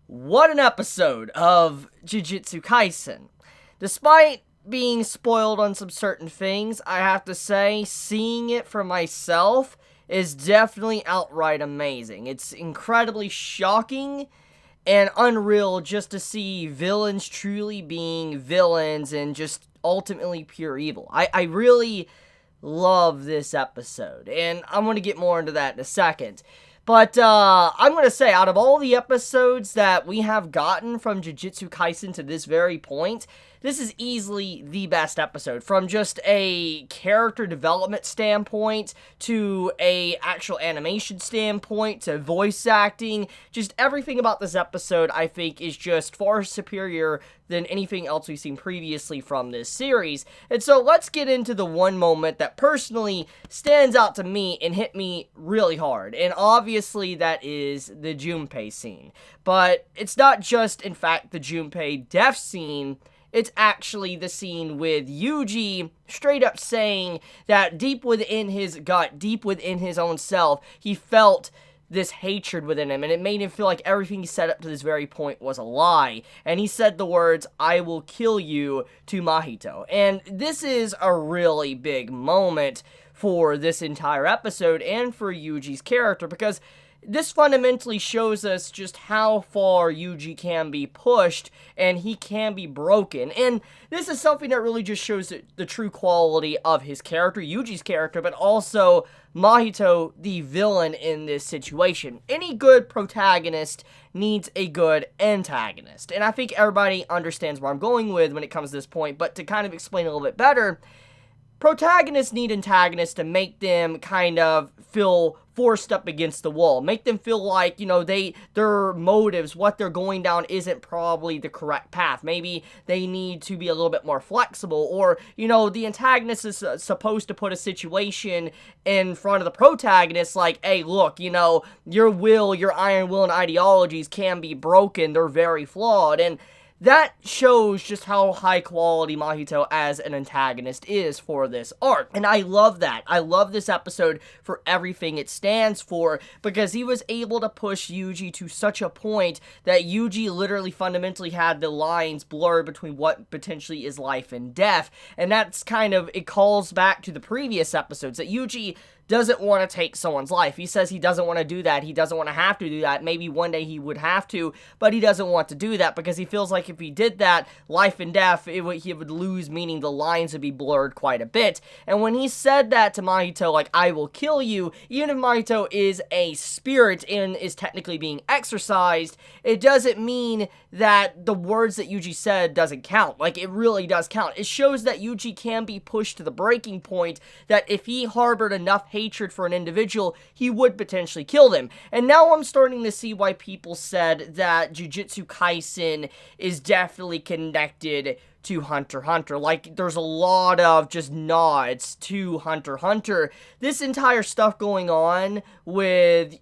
What an episode of Jujutsu Kaisen. Despite being spoiled on some certain things, I have to say, seeing it for myself is definitely outright amazing. It's incredibly shocking and unreal just to see villains truly being villains and just ultimately pure evil. I really love this episode, and I'm going to get more into that in a second. But I'm going to say, out of all the episodes that we have gotten from Jujutsu Kaisen to this very point, this is easily the best episode. From just a character development standpoint, to a actual animation standpoint, to voice acting, just everything about this episode, I think, is just far superior than anything else we've seen previously from this series. And so let's get into the one moment that personally stands out to me and hit me really hard. And obviously that is the Junpei scene. But it's not just, in fact, the Junpei death scene. It's actually the scene with Yuji straight up saying that deep within his gut, deep within his own self, he felt this hatred within him, and it made him feel like everything he said up to this very point was a lie. And he said the words, "I will kill you," to Mahito. And this is a really big moment for this entire episode and for Yuji's character, because this fundamentally shows us just how far Yuji can be pushed, and he can be broken. And this is something that really just shows the true quality of his character, Yuji's character, but also Mahito, the villain in this situation. Any good protagonist needs a good antagonist. And I think everybody understands where I'm going with when it comes to this point, but to kind of explain a little bit better, protagonists need antagonists to make them kind of feel forced up against the wall. Make them feel like, their motives, what they're going down isn't probably the correct path. Maybe they need to be a little bit more flexible, or, the antagonist is supposed to put a situation in front of the protagonist like, hey, look, your will, your iron will and ideologies can be broken. They're very flawed. And that shows just how high quality Mahito as an antagonist is for this arc. And I love that. I love this episode for everything it stands for, because he was able to push Yuji to such a point that Yuji literally fundamentally had the lines blurred between what potentially is life and death. And that's it calls back to the previous episodes, that Yuji doesn't want to take someone's life. He says he doesn't want to do that. He doesn't want to have to do that. Maybe one day he would have to, but he doesn't want to do that because he feels like if he did that, life and death, he would lose, meaning the lines would be blurred quite a bit. And when he said that to Mahito, like, "I will kill you," even if Mahito is a spirit and is technically being exorcised, it doesn't mean that the words that Yuji said doesn't count. Like, it really does count. It shows that Yuji can be pushed to the breaking point, that if he harbored enough hatred for an individual, he would potentially kill them. And now I'm starting to see why people said that Jujutsu Kaisen is definitely connected to Hunter x Hunter. Like, there's a lot of just nods to Hunter x Hunter. This entire stuff going on with,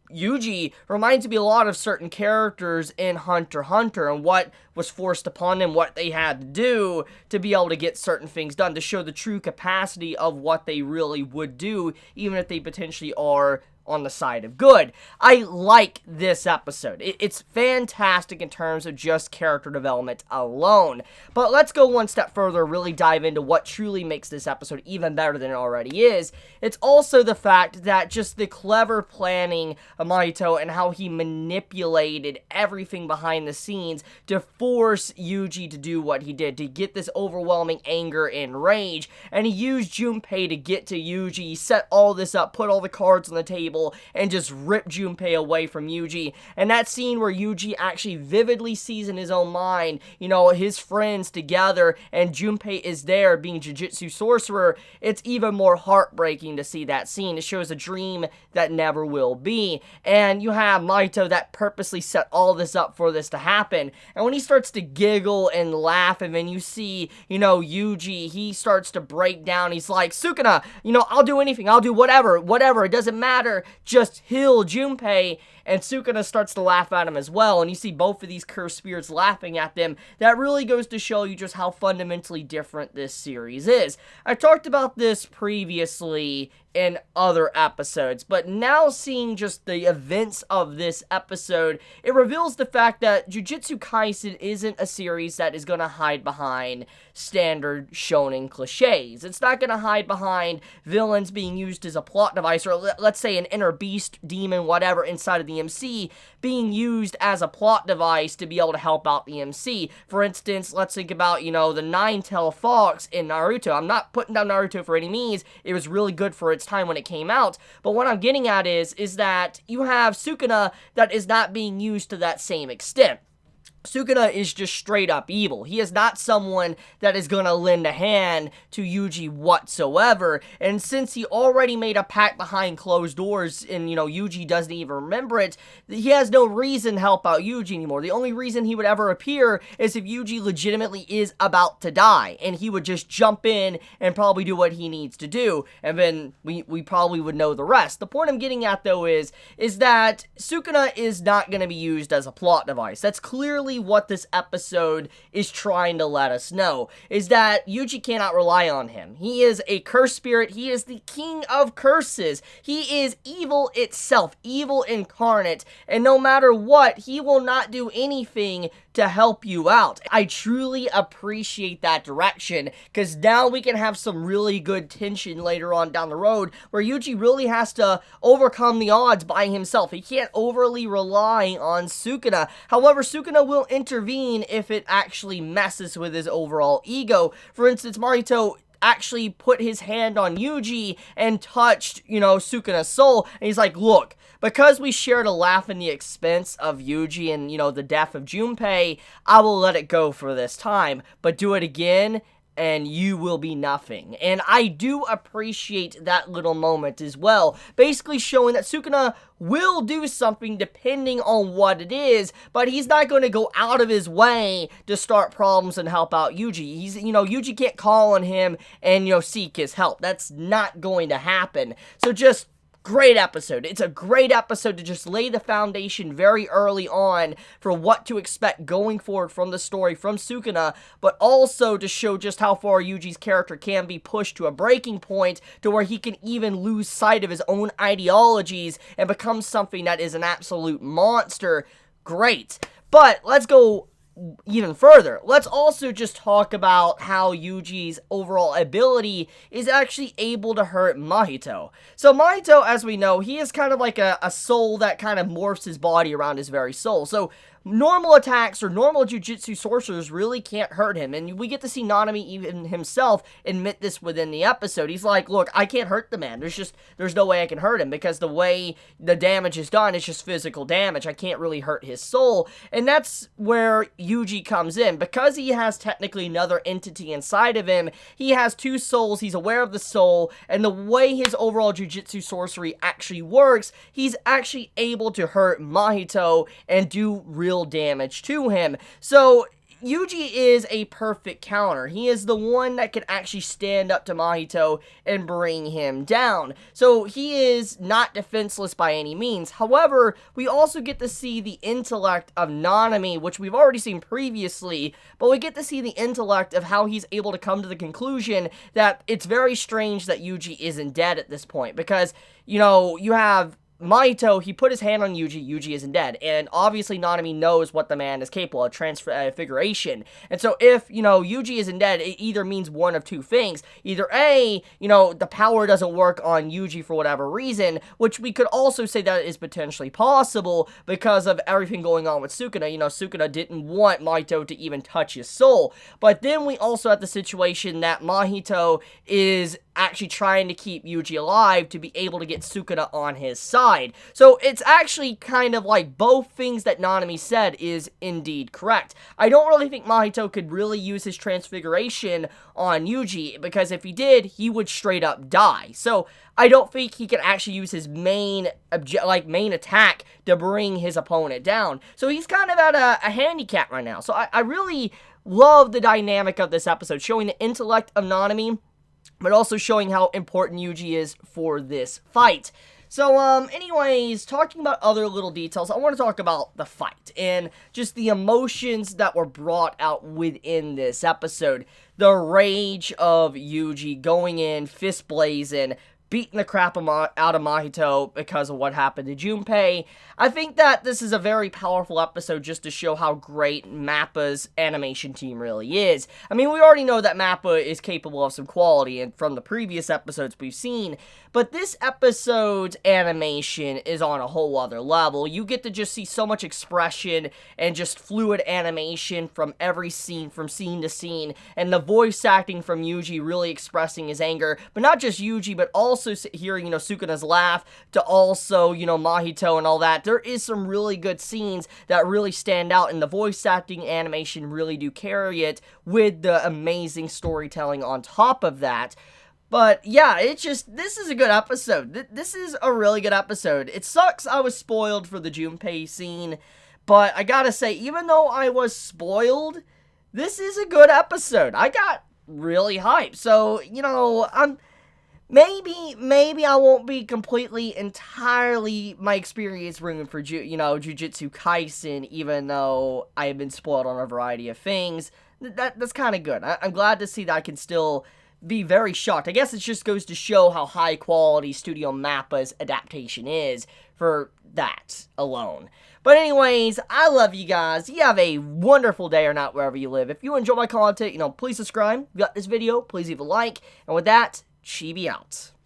Yuji reminds me a lot of certain characters in Hunter x Hunter and what was forced upon them, what they had to do to be able to get certain things done, to show the true capacity of what they really would do, even if they potentially are on the side of good. I like this episode. It's fantastic in terms of just character development alone. But let's go one step further, really dive into what truly makes this episode even better than it already is. It's also the fact that just the clever planning of Mahito and how he manipulated everything behind the scenes to force Yuji to do what he did, to get this overwhelming anger and rage. And he used Junpei to get to Yuji. He set all this up, put all the cards on the table, and just rip Junpei away from Yuji. And that scene where Yuji actually vividly sees in his own mind, his friends together, and Junpei is there being Jujutsu sorcerer, it's even more heartbreaking to see that scene. It shows a dream that never will be. And you have Mahito that purposely set all this up for this to happen. And when he starts to giggle and laugh, and then you see, Yuji, he starts to break down. He's like, "Sukuna, I'll do anything. I'll do whatever. It doesn't matter just heal Junpei, and Sukuna starts to laugh at him as well, and you see both of these cursed spirits laughing at them. That really goes to show you just how fundamentally different this series is. I talked about this previously in other episodes, but now seeing just the events of this episode, it reveals the fact that Jujutsu Kaisen isn't a series that is going to hide behind standard shonen cliches. It's not going to hide behind villains being used as a plot device, or let's say an inner beast, demon, whatever, inside of the MC being used as a plot device to be able to help out the MC. For instance, let's think about, the nine-tailed fox in Naruto. I'm not putting down Naruto for any means. It was really good for its time when it came out, but what I'm getting at is that you have Sukuna that is not being used to that same extent. Sukuna is just straight up evil. He is not someone that is going to lend a hand to Yuji whatsoever, and since he already made a pact behind closed doors and, Yuji doesn't even remember it, he has no reason to help out Yuji anymore. The only reason he would ever appear is if Yuji legitimately is about to die, and he would just jump in and probably do what he needs to do, and then we probably would know the rest. The point I'm getting at, though, is that Sukuna is not going to be used as a plot device. That's clearly what this episode is trying to let us know, is that Yuji cannot rely on him. He is a cursed spirit. He is the king of curses. He is evil itself, evil incarnate, and no matter what, he will not do anything to help you out. I truly appreciate that direction, because now we can have some really good tension later on down the road, where Yuji really has to overcome the odds by himself. He can't overly rely on Sukuna. However, Sukuna will intervene if it actually messes with his overall ego. For instance, Mahito actually put his hand on Yuji and touched, Sukuna's soul, and he's like, look, because we shared a laugh in the expense of Yuji and, the death of Junpei, I will let it go for this time, but do it again, and you will be nothing. And I do appreciate that little moment as well, basically showing that Sukuna will do something depending on what it is, but he's not going to go out of his way to start problems and help out Yuji. Yuji can't call on him and, seek his help. That's not going to happen. So just great episode. It's a great episode to just lay the foundation very early on for what to expect going forward from the story from Sukuna, but also to show just how far Yuji's character can be pushed to a breaking point to where he can even lose sight of his own ideologies and become something that is an absolute monster. Great. But let's go even further. Let's also just talk about how Yuji's overall ability is actually able to hurt Mahito. So Mahito, as we know, he is kind of like a soul that kind of morphs his body around his very soul. So normal attacks or normal jujutsu sorcerers really can't hurt him, and we get to see Nanami even himself admit this within the episode. He's like, look, I can't hurt the man. There's no way I can hurt him, because the way the damage is done is just physical damage. I can't really hurt his soul, and that's where Yuji comes in. Because he has technically another entity inside of him, he has two souls, he's aware of the soul, and the way his overall jujutsu sorcery actually works, he's actually able to hurt Mahito and do real damage to him. So Yuji is a perfect counter. He is the one that can actually stand up to Mahito and bring him down. So he is not defenseless by any means. However, we also get to see the intellect of Nanami, which we've already seen previously, but we get to see the intellect of how he's able to come to the conclusion that it's very strange that Yuji isn't dead at this point, because, you have Mahito, he put his hand on Yuji isn't dead, and obviously Nanami knows what the man is capable of, transfiguration, and so if, Yuji isn't dead, it either means one of two things. Either A, the power doesn't work on Yuji for whatever reason, which we could also say that is potentially possible because of everything going on with Sukuna. Sukuna didn't want Mahito to even touch his soul, but then we also have the situation that Mahito is actually trying to keep Yuji alive to be able to get Sukuna on his side. So it's actually kind of like both things that Nanami said is indeed correct. I don't really think Mahito could really use his transfiguration on Yuji, because if he did, he would straight up die. So I don't think he can actually use his main attack to bring his opponent down. So he's kind of at a handicap right now. So I really love the dynamic of this episode, showing the intellect of Nanami, but also showing how important Yuji is for this fight. So, anyways, talking about other little details, I want to talk about the fight and just the emotions that were brought out within this episode. The rage of Yuji going in, fist blazing, beating the crap out of Mahito because of what happened to Junpei. I think that this is a very powerful episode just to show how great Mappa's animation team really is. I mean, we already know that Mappa is capable of some quality and from the previous episodes we've seen, but this episode's animation is on a whole other level. You get to just see so much expression and just fluid animation from every scene, from scene to scene, and the voice acting from Yuji really expressing his anger, but not just Yuji, but also hearing, Sukuna's laugh, to also, Mahito and all that. There is some really good scenes that really stand out, and the voice acting animation really do carry it with the amazing storytelling on top of that. But yeah, this is a good episode. This is a really good episode. It sucks I was spoiled for the Junpei scene, but I gotta say, even though I was spoiled, this is a good episode. I got really hyped. So, Maybe I won't be entirely my experience ruined for Jujutsu Kaisen, even though I have been spoiled on a variety of things. That's kind of good. I'm glad to see that I can still be very shocked. I guess it just goes to show how high quality Studio Mappa's adaptation is for that alone. But anyways, I love you guys. You have a wonderful day or night wherever you live. If you enjoy my content, please subscribe. If you got this video, please leave a like. And with that, Chibi out.